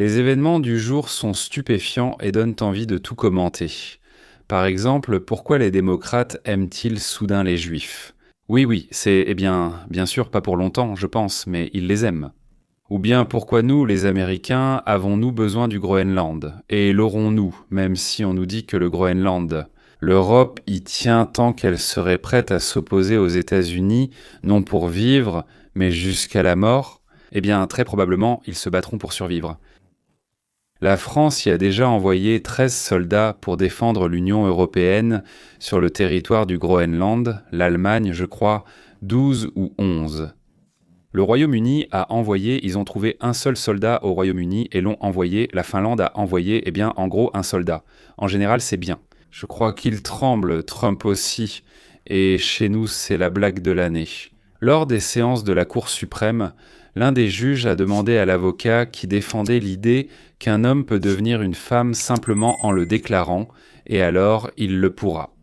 Les événements du jour sont stupéfiants et donnent envie de tout commenter. Par exemple, pourquoi les démocrates aiment-ils soudain les juifs? Oui, c'est, bien sûr pas pour longtemps, je pense, mais ils les aiment. Ou bien pourquoi nous, les Américains, avons-nous besoin du Groenland? Et l'aurons-nous, même si on nous dit que le Groenland, l'Europe y tient tant qu'elle serait prête à s'opposer aux États-Unis, non pour vivre, mais jusqu'à la mort? Eh bien, très probablement, ils se battront pour survivre. La France y a déjà envoyé 13 soldats pour défendre l'Union européenne sur le territoire du Groenland, l'Allemagne, je crois, 12 ou 11. Le Royaume-Uni a envoyé, ils ont trouvé un seul soldat au Royaume-Uni et l'ont envoyé, la Finlande a envoyé, en gros, un soldat. En général, c'est bien. Je crois qu'il tremble, Trump aussi, et chez nous, c'est la blague de l'année. Lors des séances de la Cour suprême, l'un des juges a demandé à l'avocat qui défendait l'idée qu'un homme peut devenir une femme simplement en le déclarant, et alors il le pourra.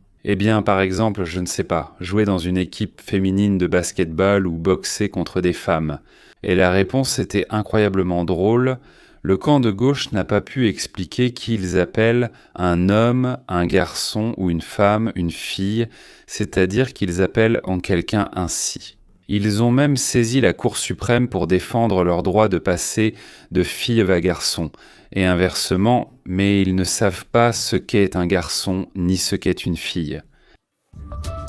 Par exemple, je ne sais pas, jouer dans une équipe féminine de basket-ball ou boxer contre des femmes. Et la réponse était incroyablement drôle. Le camp de gauche n'a pas pu expliquer qui ils appellent un homme, un garçon ou une femme, une fille, c'est-à-dire qu'ils appellent en quelqu'un ainsi. Ils ont même saisi la Cour suprême pour défendre leur droit de passer de fille à garçon, et inversement, mais ils ne savent pas ce qu'est un garçon ni ce qu'est une fille.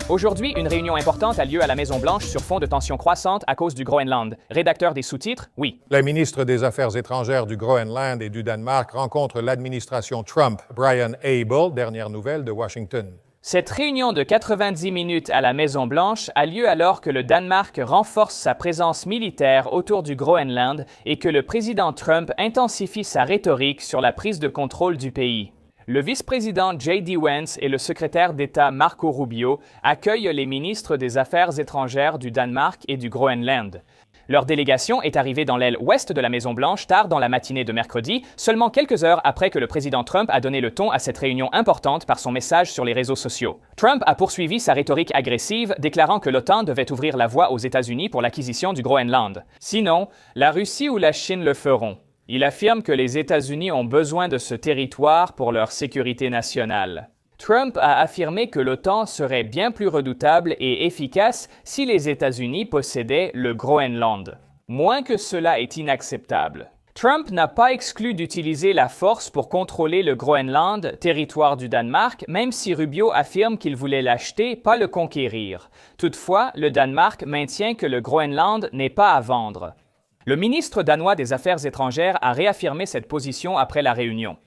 Aujourd'hui, une réunion importante a lieu à la Maison-Blanche sur fond de tensions croissantes à cause du Groenland. Rédacteur des sous-titres, oui. Le ministre des Affaires étrangères du Groenland et du Danemark rencontre l'administration Trump. Brian Abel, dernière nouvelle de Washington. Cette réunion de 90 minutes à la Maison-Blanche a lieu alors que le Danemark renforce sa présence militaire autour du Groenland et que le président Trump intensifie sa rhétorique sur la prise de contrôle du pays. Le vice-président J.D. Vance et le secrétaire d'État Marco Rubio accueillent les ministres des Affaires étrangères du Danemark et du Groenland. Leur délégation est arrivée dans l'aile ouest de la Maison-Blanche tard dans la matinée de mercredi, seulement quelques heures après que le président Trump a donné le ton à cette réunion importante par son message sur les réseaux sociaux. Trump a poursuivi sa rhétorique agressive, déclarant que l'OTAN devait ouvrir la voie aux États-Unis pour l'acquisition du Groenland. Sinon, la Russie ou la Chine le feront. Il affirme que les États-Unis ont besoin de ce territoire pour leur sécurité nationale. Trump a affirmé que l'OTAN serait bien plus redoutable et efficace si les États-Unis possédaient le Groenland. Moins que cela est inacceptable. Trump n'a pas exclu d'utiliser la force pour contrôler le Groenland, territoire du Danemark, même si Rubio affirme qu'il voulait l'acheter, pas le conquérir. Toutefois, le Danemark maintient que le Groenland n'est pas à vendre. Le ministre danois des Affaires étrangères a réaffirmé cette position après la réunion.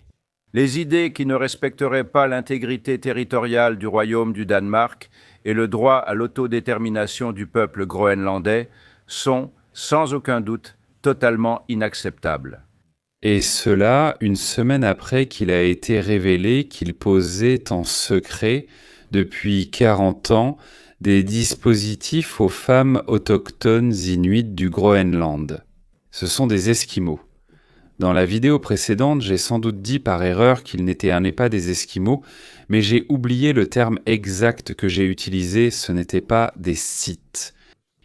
Les idées qui ne respecteraient pas l'intégrité territoriale du royaume du Danemark et le droit à l'autodétermination du peuple groenlandais sont, sans aucun doute, totalement inacceptables. Et cela, une semaine après qu'il a été révélé qu'il posait en secret, depuis 40 ans, des dispositifs aux femmes autochtones inuites du Groenland. Ce sont des Esquimaux. Dans la vidéo précédente, j'ai sans doute dit par erreur qu'ils n'étaient pas des Esquimaux, mais j'ai oublié le terme exact que j'ai utilisé, ce n'était pas des Scythes.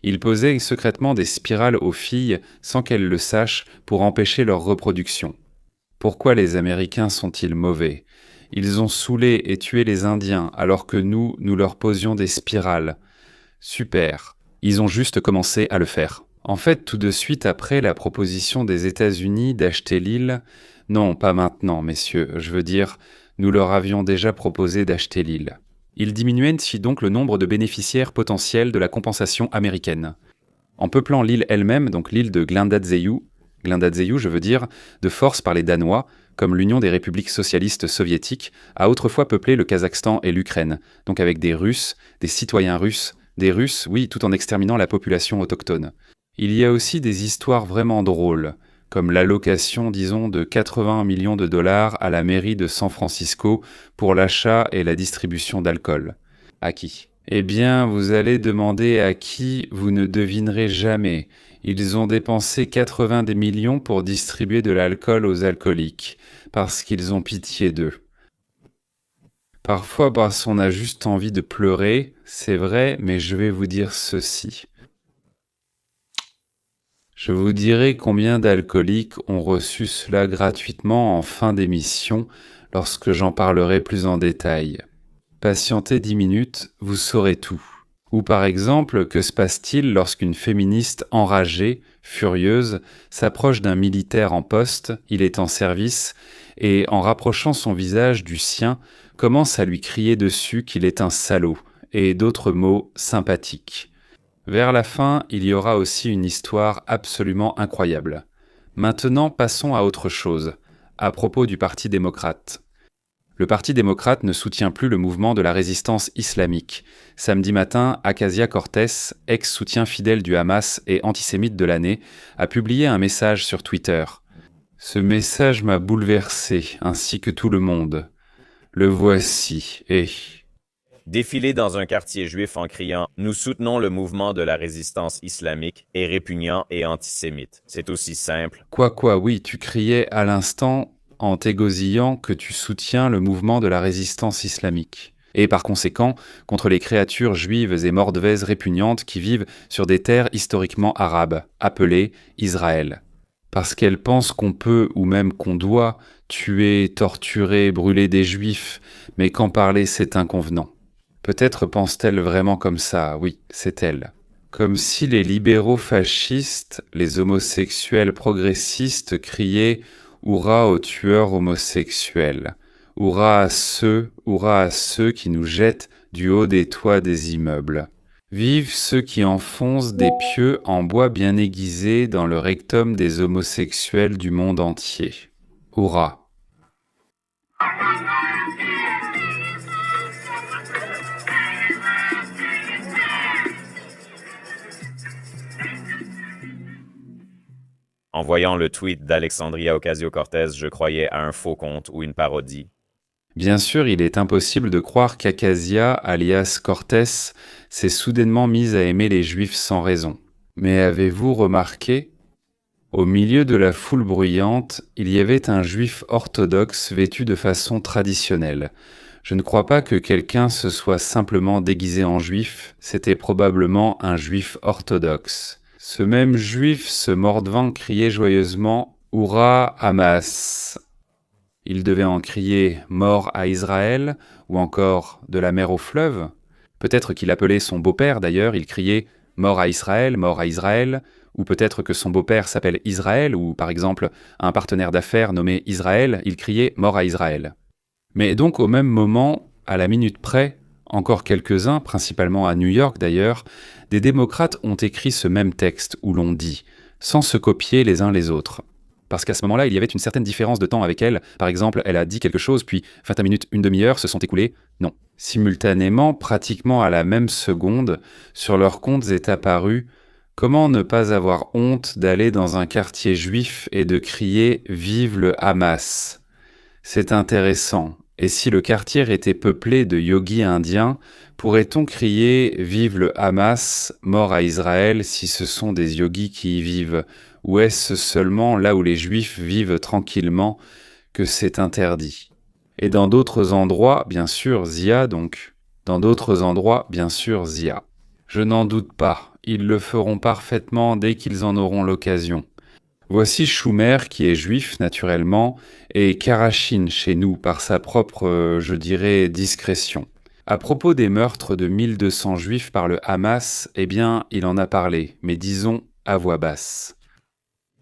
Ils posaient secrètement des spirales aux filles sans qu'elles le sachent pour empêcher leur reproduction. Pourquoi les Américains sont-ils mauvais? Ils ont saoulé et tué les Indiens alors que nous leur posions des spirales. Super. Ils ont juste commencé à le faire. En fait, tout de suite après la proposition des États-Unis d'acheter l'île, non, pas maintenant, messieurs, je veux dire, nous leur avions déjà proposé d'acheter l'île. Ils diminuaient ainsi donc le nombre de bénéficiaires potentiels de la compensation américaine. En peuplant l'île elle-même, donc l'île de Glendatzeu, je veux dire, de force par les Danois, comme l'Union des républiques socialistes soviétiques, a autrefois peuplé le Kazakhstan et l'Ukraine, donc avec des Russes, des citoyens russes, des Russes, oui, tout en exterminant la population autochtone. Il y a aussi des histoires vraiment drôles, comme l'allocation, disons, de 80 millions de dollars à la mairie de San Francisco pour l'achat et la distribution d'alcool. À qui? Eh bien, vous allez demander à qui, vous ne devinerez jamais. Ils ont dépensé 80 des millions pour distribuer de l'alcool aux alcooliques, parce qu'ils ont pitié d'eux. Parfois parce qu'on a juste envie de pleurer, c'est vrai, mais je vais vous dire ceci. Je vous dirai combien d'alcooliques ont reçu cela gratuitement en fin d'émission lorsque j'en parlerai plus en détail. Patientez 10 minutes, vous saurez tout. Ou par exemple, que se passe-t-il lorsqu'une féministe enragée, furieuse, s'approche d'un militaire en poste, il est en service, et en rapprochant son visage du sien, commence à lui crier dessus qu'il est un salaud, et d'autres mots sympathiques. Vers la fin, il y aura aussi une histoire absolument incroyable. Maintenant, passons à autre chose, à propos du Parti démocrate. Le Parti démocrate ne soutient plus le mouvement de la résistance islamique. Samedi matin, Ocasio-Cortez, ex-soutien fidèle du Hamas et antisémite de l'année, a publié un message sur Twitter. Ce message m'a bouleversé, ainsi que tout le monde. Le voici, et... Défiler dans un quartier juif en criant « Nous soutenons le mouvement de la résistance islamique » est répugnant et antisémite. C'est aussi simple. Quoi, oui, tu criais à l'instant en t'égosillant que tu soutiens le mouvement de la résistance islamique. Et par conséquent, contre les créatures juives et mordevaises répugnantes qui vivent sur des terres historiquement arabes, appelées Israël. Parce qu'elles pensent qu'on peut, ou même qu'on doit, tuer, torturer, brûler des juifs, mais qu'en parler c'est inconvenant. Peut-être pense-t-elle vraiment comme ça, oui, c'est elle. Comme si les libéraux fascistes, les homosexuels progressistes criaient « Hurrah aux tueurs homosexuels !»« Hurrah à ceux qui nous jettent du haut des toits des immeubles !» Vive ceux qui enfoncent des pieux en bois bien aiguisés dans le rectum des homosexuels du monde entier. Hurrah! En voyant le tweet d'Alexandria Ocasio-Cortez, je croyais à un faux compte ou une parodie. Bien sûr, il est impossible de croire qu'Acasia, alias Cortez, s'est soudainement mise à aimer les Juifs sans raison. Mais avez-vous remarqué? Au milieu de la foule bruyante, il y avait un Juif orthodoxe vêtu de façon traditionnelle. Je ne crois pas que quelqu'un se soit simplement déguisé en Juif, c'était probablement un Juif orthodoxe. Ce même Juif, ce mort-de-vent, criait joyeusement « Hurrah, Hamas !» Il devait en crier « Mort à Israël » ou encore « De la mer au fleuve ». Peut-être qu'il appelait son beau-père d'ailleurs, il criait « Mort à Israël », ou peut-être que son beau-père s'appelle Israël, ou par exemple un partenaire d'affaires nommé Israël, il criait « Mort à Israël ». Mais donc au même moment, à la minute près, encore quelques-uns, principalement à New York d'ailleurs, des démocrates ont écrit ce même texte où l'on dit, sans se copier les uns les autres. Parce qu'à ce moment-là, il y avait une certaine différence de temps avec elle. Par exemple, elle a dit quelque chose, puis 20 minutes, une demi-heure se sont écoulées. Non. Simultanément, pratiquement à la même seconde, sur leurs comptes est apparu « Comment ne pas avoir honte d'aller dans un quartier juif et de crier « Vive le Hamas !» C'est intéressant. Et si le quartier était peuplé de yogis indiens, pourrait-on crier « Vive le Hamas, mort à Israël » si ce sont des yogis qui y vivent? Ou est-ce seulement là où les Juifs vivent tranquillement que c'est interdit? Et dans d'autres endroits, bien sûr, Zia donc. Dans d'autres endroits, bien sûr, Zia. Je n'en doute pas, ils le feront parfaitement dès qu'ils en auront l'occasion. Voici Schumer, qui est juif naturellement, et Karachine chez nous par sa propre, je dirais, discrétion. À propos des meurtres de 1200 juifs par le Hamas, eh bien, il en a parlé, mais disons à voix basse.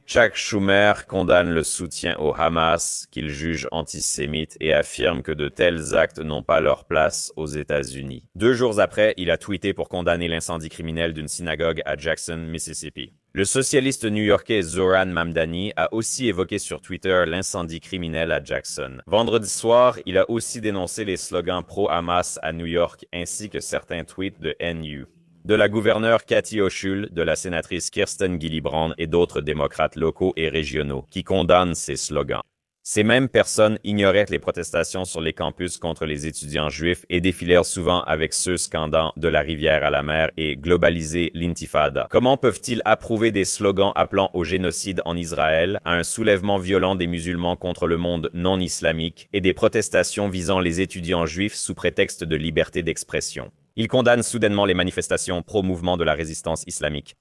Chuck Schumer condamne le soutien au Hamas, qu'il juge antisémite, et affirme que de tels actes n'ont pas leur place aux États-Unis. 2 jours après, il a tweeté pour condamner l'incendie criminel d'une synagogue à Jackson, Mississippi. Le socialiste new-yorkais Zoran Mamdani a aussi évoqué sur Twitter l'incendie criminel à Jackson. Vendredi soir, il a aussi dénoncé les slogans pro-Hamas à New York ainsi que certains tweets de NU. De la gouverneure Kathy Hochul, de la sénatrice Kirsten Gillibrand et d'autres démocrates locaux et régionaux qui condamnent ces slogans. Ces mêmes personnes ignoraient les protestations sur les campus contre les étudiants juifs et défilèrent souvent avec ceux scandant « de la rivière à la mer » et « globaliser l'intifada ». Comment peuvent-ils approuver des slogans appelant au génocide en Israël, à un soulèvement violent des musulmans contre le monde non islamique et des protestations visant les étudiants juifs sous prétexte de liberté d'expression? Ils condamnent soudainement les manifestations pro-mouvement de la résistance islamique.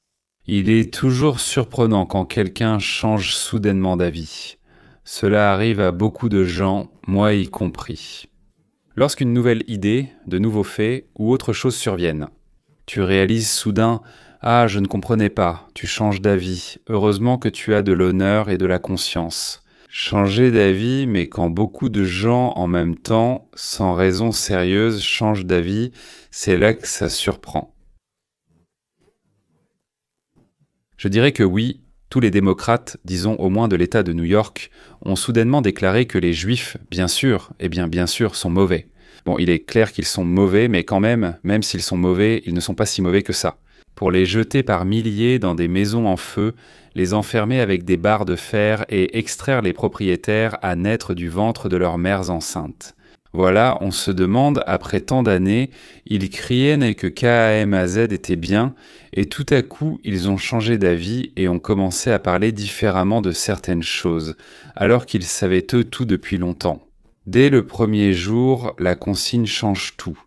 Il est toujours surprenant quand quelqu'un change soudainement d'avis. Cela arrive à beaucoup de gens, moi y compris. Lorsqu'une nouvelle idée, de nouveaux faits ou autre chose surviennent, tu réalises soudain « Ah, je ne comprenais pas, tu changes d'avis, heureusement que tu as de l'honneur et de la conscience. » Changer d'avis, mais quand beaucoup de gens en même temps, sans raison sérieuse, changent d'avis, c'est là que ça surprend. Je dirais que oui, tous les démocrates, disons au moins de l'État de New York, ont soudainement déclaré que les Juifs, bien sûr, bien sûr, sont mauvais. Bon, il est clair qu'ils sont mauvais, mais quand même s'ils sont mauvais, ils ne sont pas si mauvais que ça. Pour les jeter par milliers dans des maisons en feu, les enfermer avec des barres de fer et extraire les propriétaires à naître du ventre de leurs mères enceintes. Voilà, on se demande, après tant d'années, ils criaient que KAMAZ était bien, et tout à coup, ils ont changé d'avis et ont commencé à parler différemment de certaines choses, alors qu'ils savaient eux tout depuis longtemps. Dès le premier jour, la consigne change tout.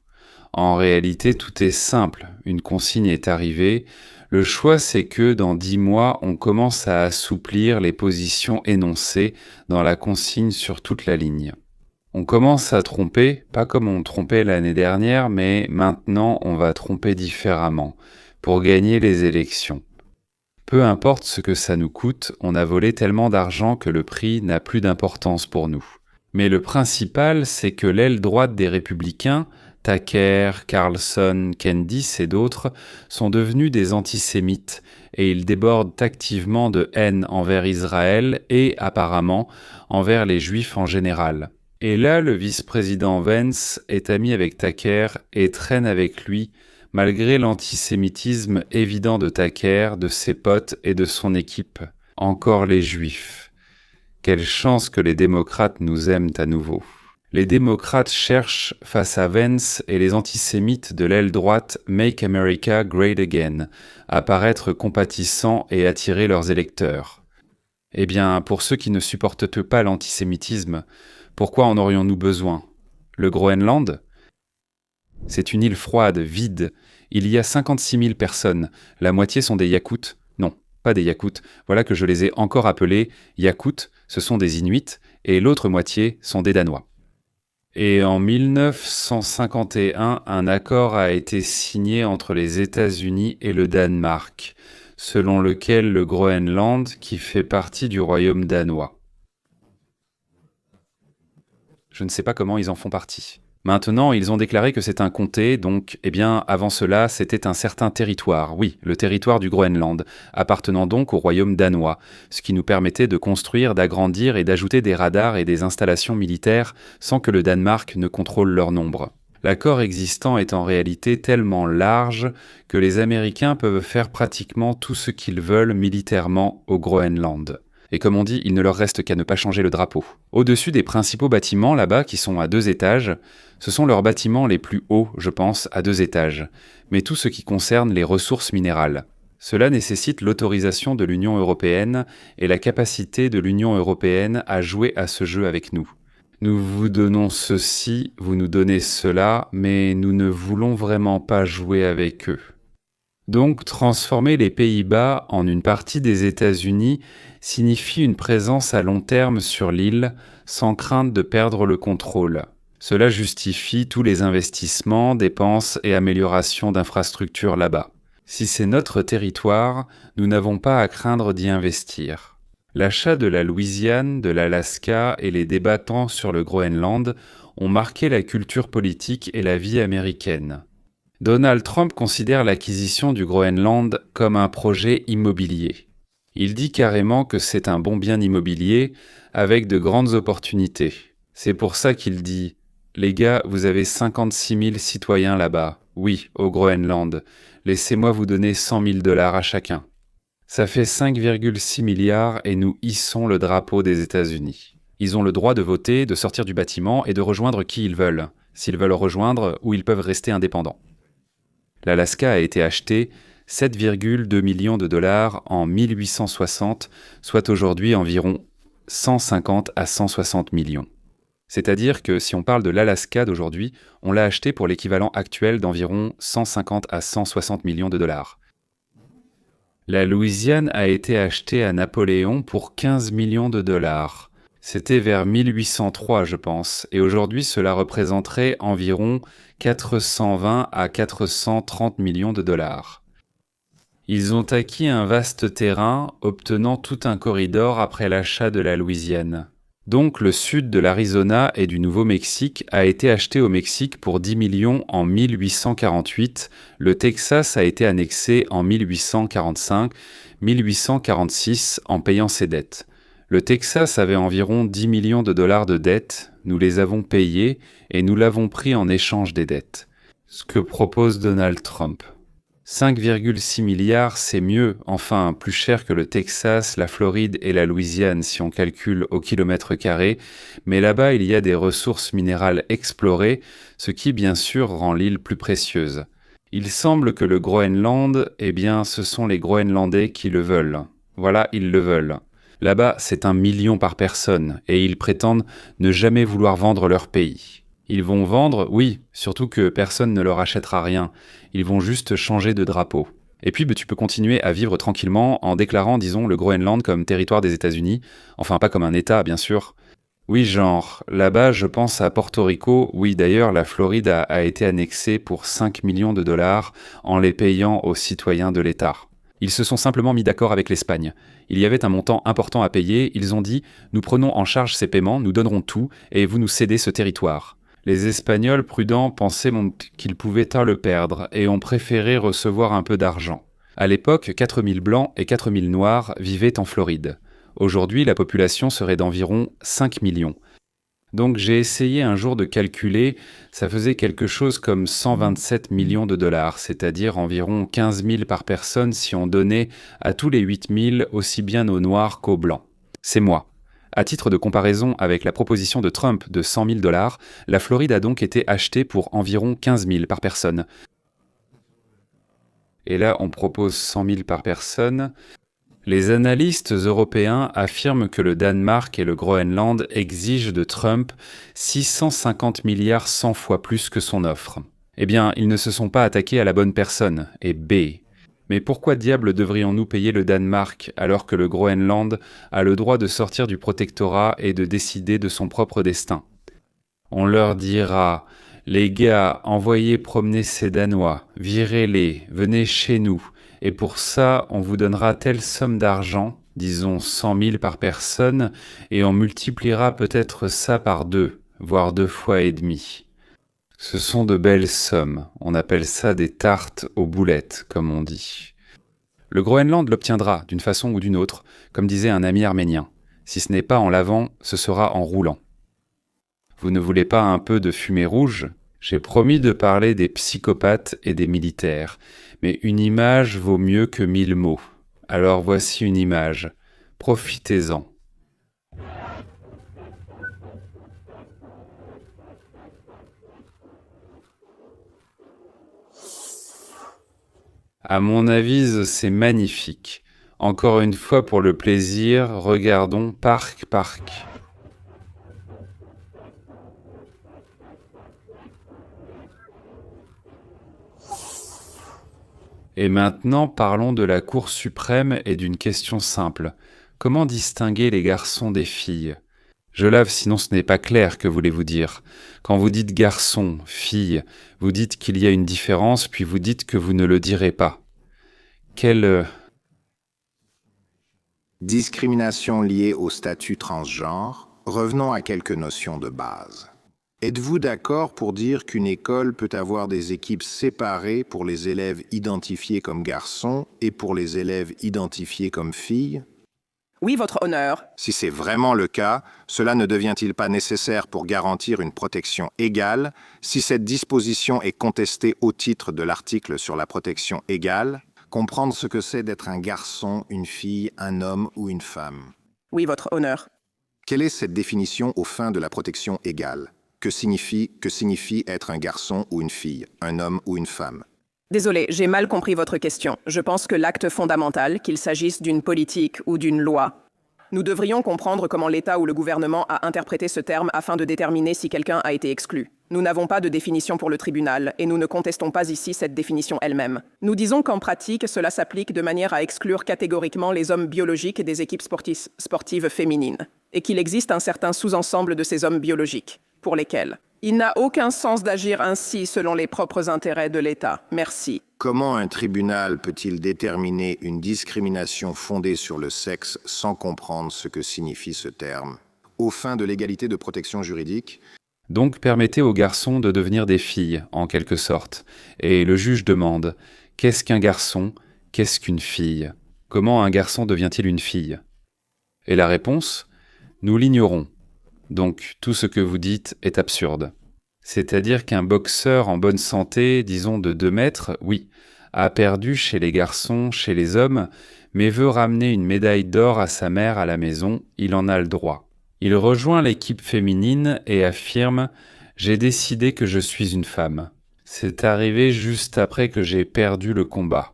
En réalité, tout est simple. Une consigne est arrivée. Le choix, c'est que dans 10 mois, on commence à assouplir les positions énoncées dans la consigne sur toute la ligne. On commence à tromper, pas comme on trompait l'année dernière, mais maintenant on va tromper différemment, pour gagner les élections. Peu importe ce que ça nous coûte, on a volé tellement d'argent que le prix n'a plus d'importance pour nous. Mais le principal, c'est que l'aile droite des républicains, Tucker, Carlson, Candice et d'autres, sont devenus des antisémites, et ils débordent activement de haine envers Israël et, apparemment, envers les Juifs en général. Et là, le vice-président Vance est ami avec Tucker et traîne avec lui, malgré l'antisémitisme évident de Tucker, de ses potes et de son équipe. Encore les Juifs. Quelle chance que les démocrates nous aiment à nouveau. Les démocrates cherchent, face à Vance et les antisémites de l'aile droite « Make America Great Again », à paraître compatissants et attirer leurs électeurs. Eh bien, pour ceux qui ne supportent pas l'antisémitisme, pourquoi en aurions-nous besoin? Le Groenland? C'est une île froide, vide. Il y a 56 000 personnes. La moitié sont des Yakoutes. Non, pas des Yakoutes. Voilà que je les ai encore appelés Yakoutes. Ce sont des Inuits. Et l'autre moitié sont des Danois. Et en 1951, un accord a été signé entre les États-Unis et le Danemark, selon lequel le Groenland, qui fait partie du royaume danois. Je ne sais pas comment ils en font partie. Maintenant, ils ont déclaré que c'est un comté, donc, avant cela, c'était un certain territoire, oui, le territoire du Groenland, appartenant donc au royaume danois, ce qui nous permettait de construire, d'agrandir et d'ajouter des radars et des installations militaires sans que le Danemark ne contrôle leur nombre. L'accord existant est en réalité tellement large que les Américains peuvent faire pratiquement tout ce qu'ils veulent militairement au Groenland. Et comme on dit, il ne leur reste qu'à ne pas changer le drapeau. Au-dessus des principaux bâtiments, là-bas, qui sont à 2 étages, ce sont leurs bâtiments les plus hauts, je pense, à 2 étages, mais tout ce qui concerne les ressources minérales. Cela nécessite l'autorisation de l'Union européenne et la capacité de l'Union européenne à jouer à ce jeu avec nous. Nous vous donnons ceci, vous nous donnez cela, mais nous ne voulons vraiment pas jouer avec eux. Donc, transformer les Pays-Bas en une partie des États-Unis signifie une présence à long terme sur l'île, sans crainte de perdre le contrôle. Cela justifie tous les investissements, dépenses et améliorations d'infrastructures là-bas. Si c'est notre territoire, nous n'avons pas à craindre d'y investir. L'achat de la Louisiane, de l'Alaska et les débattants sur le Groenland ont marqué la culture politique et la vie américaine. Donald Trump considère l'acquisition du Groenland comme un projet immobilier. Il dit carrément que c'est un bon bien immobilier avec de grandes opportunités. C'est pour ça qu'il dit « Les gars, vous avez 56 000 citoyens là-bas. Oui, au Groenland. Laissez-moi vous donner 100 000 $ à chacun. » Ça fait 5,6 milliards et nous hissons le drapeau des États-Unis. Ils ont le droit de voter, de sortir du bâtiment et de rejoindre qui ils veulent, s'ils veulent rejoindre ou ils peuvent rester indépendants. L'Alaska a été acheté 7,2 millions de dollars en 1860, soit aujourd'hui environ 150 à 160 millions. C'est-à-dire que si on parle de l'Alaska d'aujourd'hui, on l'a acheté pour l'équivalent actuel d'environ 150 à 160 millions de dollars. La Louisiane a été achetée à Napoléon pour 15 millions de dollars. C'était vers 1803, je pense, et aujourd'hui cela représenterait environ 420 à 430 millions de dollars. Ils ont acquis un vaste terrain, obtenant tout un corridor après l'achat de la Louisiane. Donc le sud de l'Arizona et du Nouveau-Mexique a été acheté au Mexique pour 10 millions en 1848, le Texas a été annexé en 1845-1846 en payant ses dettes. Le Texas avait environ 10 millions de dollars de dettes, nous les avons payés et nous l'avons pris en échange des dettes. Ce que propose Donald Trump. 5,6 milliards, c'est mieux, enfin plus cher que le Texas, la Floride et la Louisiane si on calcule au kilomètre carré, mais là-bas il y a des ressources minérales explorées, ce qui bien sûr rend l'île plus précieuse. Il semble que le Groenland, eh bien ce sont les Groenlandais qui le veulent. Voilà, ils le veulent. Là-bas, c'est 1 million par personne, et ils prétendent ne jamais vouloir vendre leur pays. Ils vont vendre, oui, surtout que personne ne leur achètera rien. Ils vont juste changer de drapeau. Et puis, tu peux continuer à vivre tranquillement en déclarant, disons, le Groenland comme territoire des États-Unis. Enfin, pas comme un État, bien sûr. Oui, genre, là-bas, je pense à Porto Rico. Oui, d'ailleurs, la Floride a été annexée pour 5 millions de dollars en les payant aux citoyens de l'État. Ils se sont simplement mis d'accord avec l'Espagne. Il y avait un montant important à payer. Ils ont dit « Nous prenons en charge ces paiements, nous donnerons tout, et vous nous cédez ce territoire ». Les Espagnols prudents pensaient qu'ils pouvaient tard le perdre et ont préféré recevoir un peu d'argent. À l'époque, 4000 blancs et 4000 noirs vivaient en Floride. Aujourd'hui, la population serait d'environ 5 millions. Donc j'ai essayé un jour de calculer, ça faisait quelque chose comme 127 millions de dollars, c'est-à-dire environ 15 000 par personne si on donnait à tous les 8 000 aussi bien aux noirs qu'aux blancs. C'est moi. À titre de comparaison avec la proposition de Trump de 100 000 dollars, la Floride a donc été achetée pour environ 15 000 par personne. Et là, on propose 100 000 par personne. Les analystes européens affirment que le Danemark et le Groenland exigent de Trump 650 milliards 100 fois plus que son offre. Eh bien, ils ne se sont pas attaqués à la bonne personne, et B. Mais pourquoi diable devrions-nous payer le Danemark alors que le Groenland a le droit de sortir du protectorat et de décider de son propre destin? On leur dira « Les gars, envoyez promener ces Danois, virez-les, venez chez nous, et pour ça, on vous donnera telle somme d'argent, disons 100 000 par personne, et on multipliera peut-être ça par 2, voire 2 fois et demi. » Ce sont de belles sommes, on appelle ça des tartes aux boulettes, comme on dit. Le Groenland l'obtiendra, d'une façon ou d'une autre, comme disait un ami arménien. Si ce n'est pas en lavant, ce sera en roulant. Vous ne voulez pas un peu de fumée rouge? J'ai promis de parler des psychopathes et des militaires, mais une image vaut mieux que 1000 mots. Alors voici une image. Profitez-en. À mon avis, c'est magnifique. Encore une fois, pour le plaisir, regardons Parc. Et maintenant, parlons de la Cour suprême et d'une question simple. Comment distinguer les garçons des filles? Je lave, sinon ce n'est pas clair, que voulez-vous dire? Quand vous dites garçon, fille, vous dites qu'il y a une différence, puis vous dites que vous ne le direz pas. Quelle... Discrimination liée au statut transgenre, revenons à quelques notions de base. Êtes-vous d'accord pour dire qu'une école peut avoir des équipes séparées pour les élèves identifiés comme garçons et pour les élèves identifiés comme filles? Oui, Votre Honneur. Si c'est vraiment le cas, cela ne devient-il pas nécessaire pour garantir une protection égale si cette disposition est contestée au titre de l'article sur la protection égale? Comprendre ce que c'est d'être un garçon, une fille, un homme ou une femme. Oui, Votre Honneur. Quelle est cette définition aux fins de la protection égale? Que signifie être un garçon ou une fille, un homme ou une femme? Désolé, j'ai mal compris votre question. Je pense que l'acte fondamental, qu'il s'agisse d'une politique ou d'une loi. Nous devrions comprendre comment l'État ou le gouvernement a interprété ce terme afin de déterminer si quelqu'un a été exclu. Nous n'avons pas de définition pour le tribunal et nous ne contestons pas ici cette définition elle-même. Nous disons qu'en pratique, cela s'applique de manière à exclure catégoriquement les hommes biologiques des équipes sportives féminines et qu'il existe un certain sous-ensemble de ces hommes biologiques pour lesquels il n'a aucun sens d'agir ainsi selon les propres intérêts de l'État. Merci. Comment un tribunal peut-il déterminer une discrimination fondée sur le sexe sans comprendre ce que signifie ce terme? Aux fins de l'égalité de protection juridique, Donc permettez aux garçons de devenir des filles, en quelque sorte. Et le juge demande, qu'est-ce qu'un garçon? Qu'est-ce qu'une fille? Comment un garçon devient-il une fille? Et la réponse? Nous l'ignorons. Donc tout ce que vous dites est absurde. C'est-à-dire qu'un boxeur en bonne santé, disons de 2 mètres, oui, a perdu chez les garçons, chez les hommes, mais veut ramener une médaille d'or à sa mère à la maison, il en a le droit. Il rejoint l'équipe féminine et affirme « J'ai décidé que je suis une femme. C'est arrivé juste après que j'ai perdu le combat. »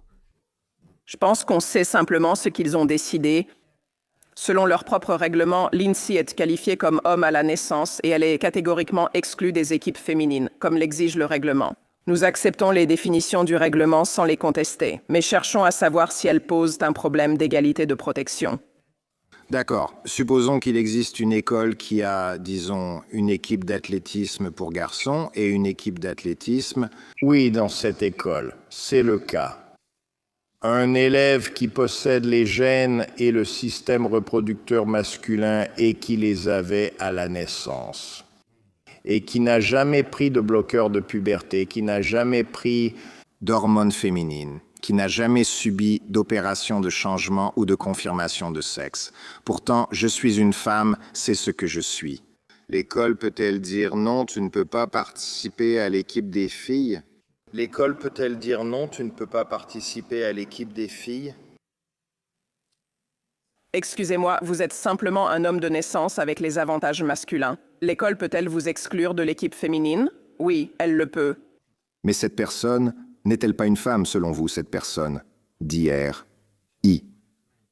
Je pense qu'on sait simplement ce qu'ils ont décidé. Selon leur propre règlement, Lindsay est qualifiée comme homme à la naissance et elle est catégoriquement exclue des équipes féminines, comme l'exige le règlement. Nous acceptons les définitions du règlement sans les contester, mais cherchons à savoir si elles posent un problème d'égalité de protection. D'accord. Supposons qu'il existe une école qui a, disons, une équipe d'athlétisme pour garçons et une équipe d'athlétisme. Oui, dans cette école, c'est le cas. Un élève qui possède les gènes et le système reproducteur masculin et qui les avait à la naissance, et qui n'a jamais pris de bloqueur de puberté, qui n'a jamais pris d'hormones féminines, qui n'a jamais subi d'opération de changement ou de confirmation de sexe. Pourtant, je suis une femme, c'est ce que je suis. L'école peut-elle dire non, tu ne peux pas participer à l'équipe des filles? L'école peut-elle dire non, tu ne peux pas participer à l'équipe des filles? Excusez-moi, vous êtes simplement un homme de naissance avec les avantages masculins. L'école peut-elle vous exclure de l'équipe féminine? Oui, elle le peut. Mais cette personne, n'est-elle pas une femme selon vous, cette personne? D'hier. I.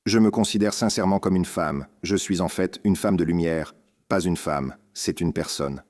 Je me considère sincèrement comme une femme. Je suis en fait une femme de lumière. Pas une femme, c'est une personne.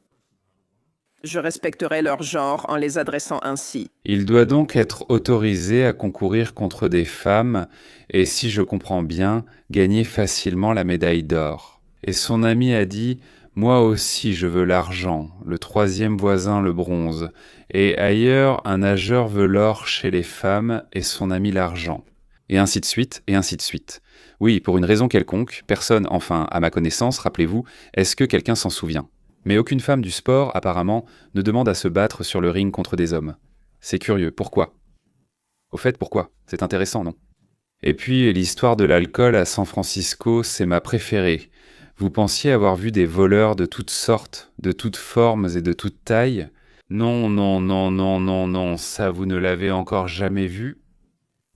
Je respecterai leur genre en les adressant ainsi. Il doit donc être autorisé à concourir contre des femmes et, si je comprends bien, gagner facilement la médaille d'or. Et son ami a dit « Moi aussi je veux l'argent, le 3e voisin le bronze, et ailleurs un nageur veut l'or chez les femmes et son ami l'argent. » Et ainsi de suite, et ainsi de suite. Oui, pour une raison quelconque, personne, enfin à ma connaissance, rappelez-vous, est-ce que quelqu'un s'en souvient? Mais aucune femme du sport, apparemment, ne demande à se battre sur le ring contre des hommes. C'est curieux, pourquoi? Au fait, pourquoi? C'est intéressant, non? Et puis, l'histoire de l'alcool à San Francisco, c'est ma préférée. Vous pensiez avoir vu des voleurs de toutes sortes, de toutes formes et de toutes tailles? Non, non, non, non, non, non, ça vous ne l'avez encore jamais vu?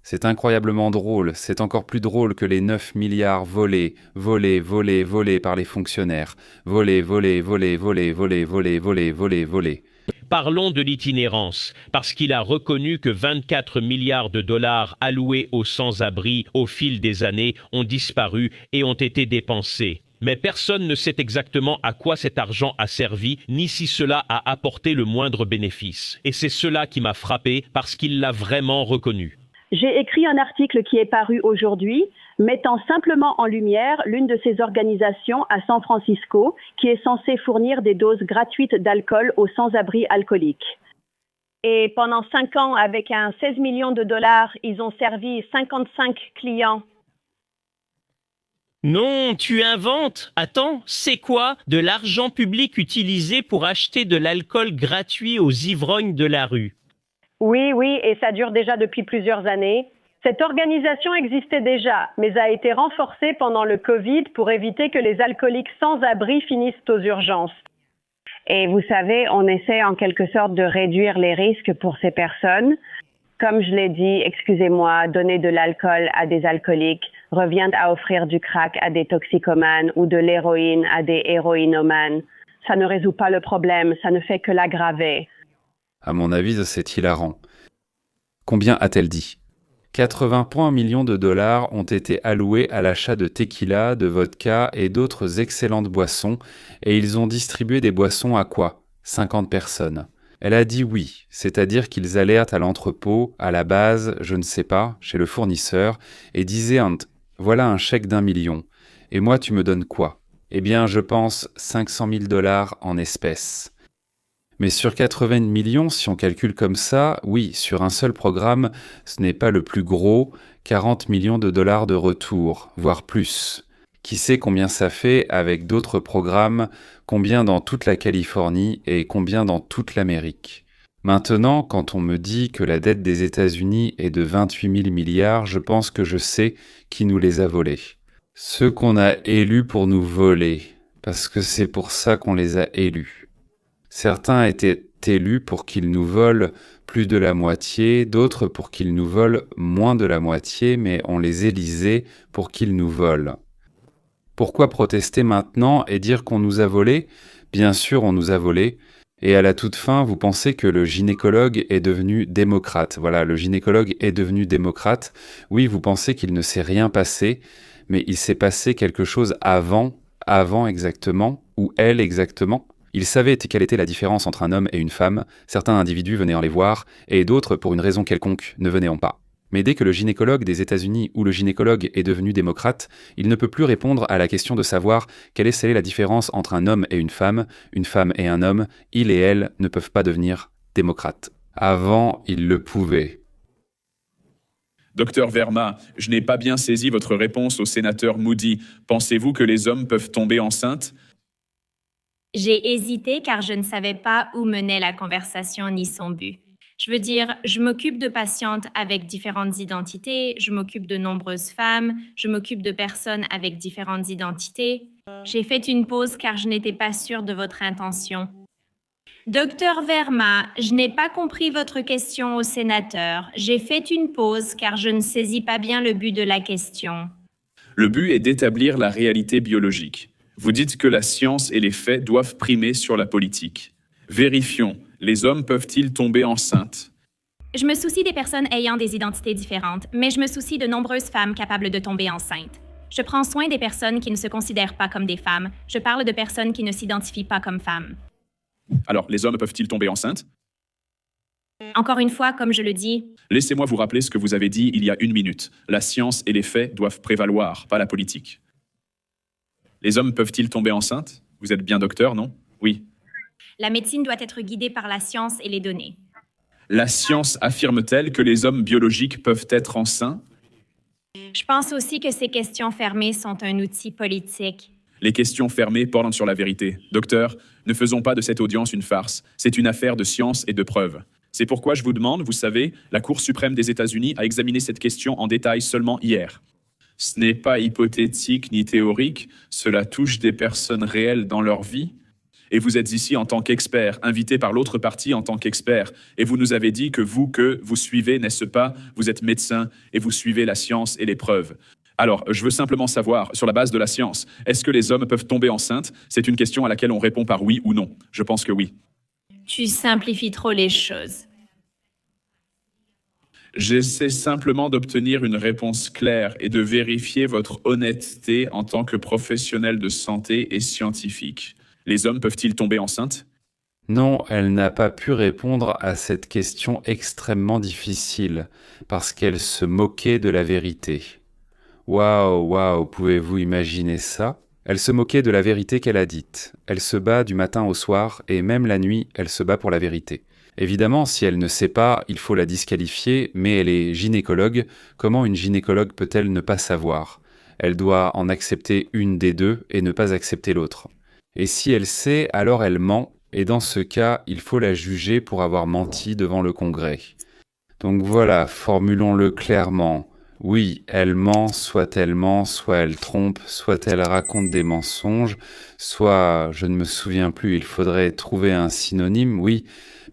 C'est incroyablement drôle, c'est encore plus drôle que les 9 milliards volés, volés, volés, volés par les fonctionnaires. Volés, volés, volés, volés, volés, volés, volés, volés, volés. Parlons de l'itinérance, parce qu'il a reconnu que 24 milliards de dollars alloués aux sans-abri au fil des années ont disparu et ont été dépensés. Mais personne ne sait exactement à quoi cet argent a servi, ni si cela a apporté le moindre bénéfice. Et c'est cela qui m'a frappé, parce qu'il l'a vraiment reconnu. J'ai écrit un article qui est paru aujourd'hui, mettant simplement en lumière l'une de ces organisations à San Francisco qui est censée fournir des doses gratuites d'alcool aux sans-abri alcooliques. Et pendant 5 ans, avec un 16 millions de dollars, ils ont servi 55 clients. Non, tu inventes. Attends, c'est quoi? De l'argent public utilisé pour acheter de l'alcool gratuit aux ivrognes de la rue? Oui, et ça dure déjà depuis plusieurs années. Cette organisation existait déjà, mais a été renforcée pendant le Covid pour éviter que les alcooliques sans abri finissent aux urgences. Et vous savez, on essaie en quelque sorte de réduire les risques pour ces personnes. Comme je l'ai dit, excusez-moi, donner de l'alcool à des alcooliques revient à offrir du crack à des toxicomanes ou de l'héroïne à des héroïnomanes. Ça ne résout pas le problème, ça ne fait que l'aggraver. À mon avis, c'est hilarant. Combien a-t-elle dit? 80,1 millions de dollars ont été alloués à l'achat de tequila, de vodka et d'autres excellentes boissons, et ils ont distribué des boissons à quoi? 50 personnes. Elle a dit oui, c'est-à-dire qu'ils allèrent à l'entrepôt, à la base, je ne sais pas, chez le fournisseur, et disaient voilà un chèque d'1 million. Et moi, tu me donnes quoi? Eh bien, je pense 500 000 dollars en espèces. Mais sur 80 millions, si on calcule comme ça, oui, sur un seul programme, ce n'est pas le plus gros, 40 millions de dollars de retour, voire plus. Qui sait combien ça fait avec d'autres programmes, combien dans toute la Californie et combien dans toute l'Amérique. Maintenant, quand on me dit que la dette des États-Unis est de 28 000 milliards, je pense que je sais qui nous les a volés. Ceux qu'on a élus pour nous voler, parce que c'est pour ça qu'on les a élus. Certains étaient élus pour qu'ils nous volent plus de la moitié, d'autres pour qu'ils nous volent moins de la moitié, mais on les élisait pour qu'ils nous volent. Pourquoi protester maintenant et dire qu'on nous a volés? Bien sûr, on nous a volés. Et à la toute fin, vous pensez que le gynécologue est devenu démocrate. Voilà, le gynécologue est devenu démocrate. Oui, vous pensez qu'il ne s'est rien passé, mais il s'est passé quelque chose avant exactement, ou elle exactement. Ils savaient quelle était la différence entre un homme et une femme, certains individus venaient en les voir, et d'autres, pour une raison quelconque, ne venaient pas. Mais dès que le gynécologue des États-Unis ou le gynécologue est devenu démocrate, il ne peut plus répondre à la question de savoir quelle est la différence entre un homme et une femme et un homme, il et elle ne peuvent pas devenir démocrates. Avant, ils le pouvaient. Docteur Verma, je n'ai pas bien saisi votre réponse au sénateur Moody. Pensez-vous que les hommes peuvent tomber enceintes? J'ai hésité car je ne savais pas où menait la conversation ni son but. Je veux dire, je m'occupe de patientes avec différentes identités, je m'occupe de nombreuses femmes, je m'occupe de personnes avec différentes identités. J'ai fait une pause car je n'étais pas sûre de votre intention. Docteur Verma, je n'ai pas compris votre question au sénateur. J'ai fait une pause car je ne saisis pas bien le but de la question. Le but est d'établir la réalité biologique. Vous dites que la science et les faits doivent primer sur la politique. Vérifions, les hommes peuvent-ils tomber enceintes? Je me soucie des personnes ayant des identités différentes, mais je me soucie de nombreuses femmes capables de tomber enceintes. Je prends soin des personnes qui ne se considèrent pas comme des femmes. Je parle de personnes qui ne s'identifient pas comme femmes. Alors, les hommes peuvent-ils tomber enceintes? Encore une fois, comme je le dis... Laissez-moi vous rappeler ce que vous avez dit il y a 1 minute. La science et les faits doivent prévaloir, pas la politique. Les hommes peuvent-ils tomber enceintes? Vous êtes bien docteur, non? Oui. La médecine doit être guidée par la science et les données. La science affirme-t-elle que les hommes biologiques peuvent être enceints? Je pense aussi que ces questions fermées sont un outil politique. Les questions fermées portent sur la vérité. Docteur, ne faisons pas de cette audience une farce. C'est une affaire de science et de preuves. C'est pourquoi je vous demande, vous savez, la Cour suprême des États-Unis a examiné cette question en détail seulement hier. Ce n'est pas hypothétique ni théorique, cela touche des personnes réelles dans leur vie. Et vous êtes ici en tant qu'expert, invité par l'autre partie en tant qu'expert. Et vous nous avez dit que vous suivez, n'est-ce pas? Vous êtes médecin et vous suivez la science et les preuves. Alors, je veux simplement savoir, sur la base de la science, est-ce que les hommes peuvent tomber enceintes? C'est une question à laquelle on répond par oui ou non. Je pense que oui. Tu simplifies trop les choses. J'essaie simplement d'obtenir une réponse claire et de vérifier votre honnêteté en tant que professionnel de santé et scientifique. Les hommes peuvent-ils tomber enceintes? Non, elle n'a pas pu répondre à cette question extrêmement difficile, parce qu'elle se moquait de la vérité. Waouh, pouvez-vous imaginer ça? Elle se moquait de la vérité qu'elle a dite. Elle se bat du matin au soir, et même la nuit, elle se bat pour la vérité. Évidemment, si elle ne sait pas, il faut la disqualifier, mais elle est gynécologue. Comment une gynécologue peut-elle ne pas savoir? Elle doit en accepter une des deux et ne pas accepter l'autre. Et si elle sait, alors elle ment, et dans ce cas, il faut la juger pour avoir menti devant le Congrès. Donc voilà, formulons-le clairement. Oui, elle ment, soit elle trompe, soit elle raconte des mensonges, soit, je ne me souviens plus, il faudrait trouver un synonyme, oui,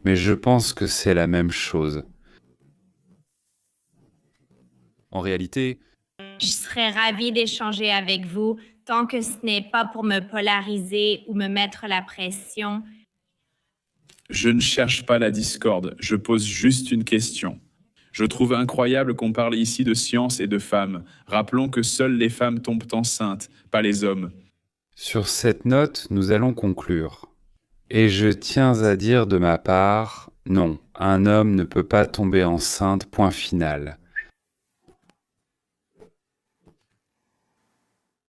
mais je pense que c'est la même chose. En réalité, Je serais ravie d'échanger avec vous tant que ce n'est pas pour me polariser ou me mettre la pression. Je ne cherche pas la discorde, je pose juste une question. Je trouve incroyable qu'on parle ici de science et de femmes. Rappelons que seules les femmes tombent enceintes, pas les hommes. Sur cette note, nous allons conclure. Et je tiens à dire de ma part, non, un homme ne peut pas tomber enceinte, point final.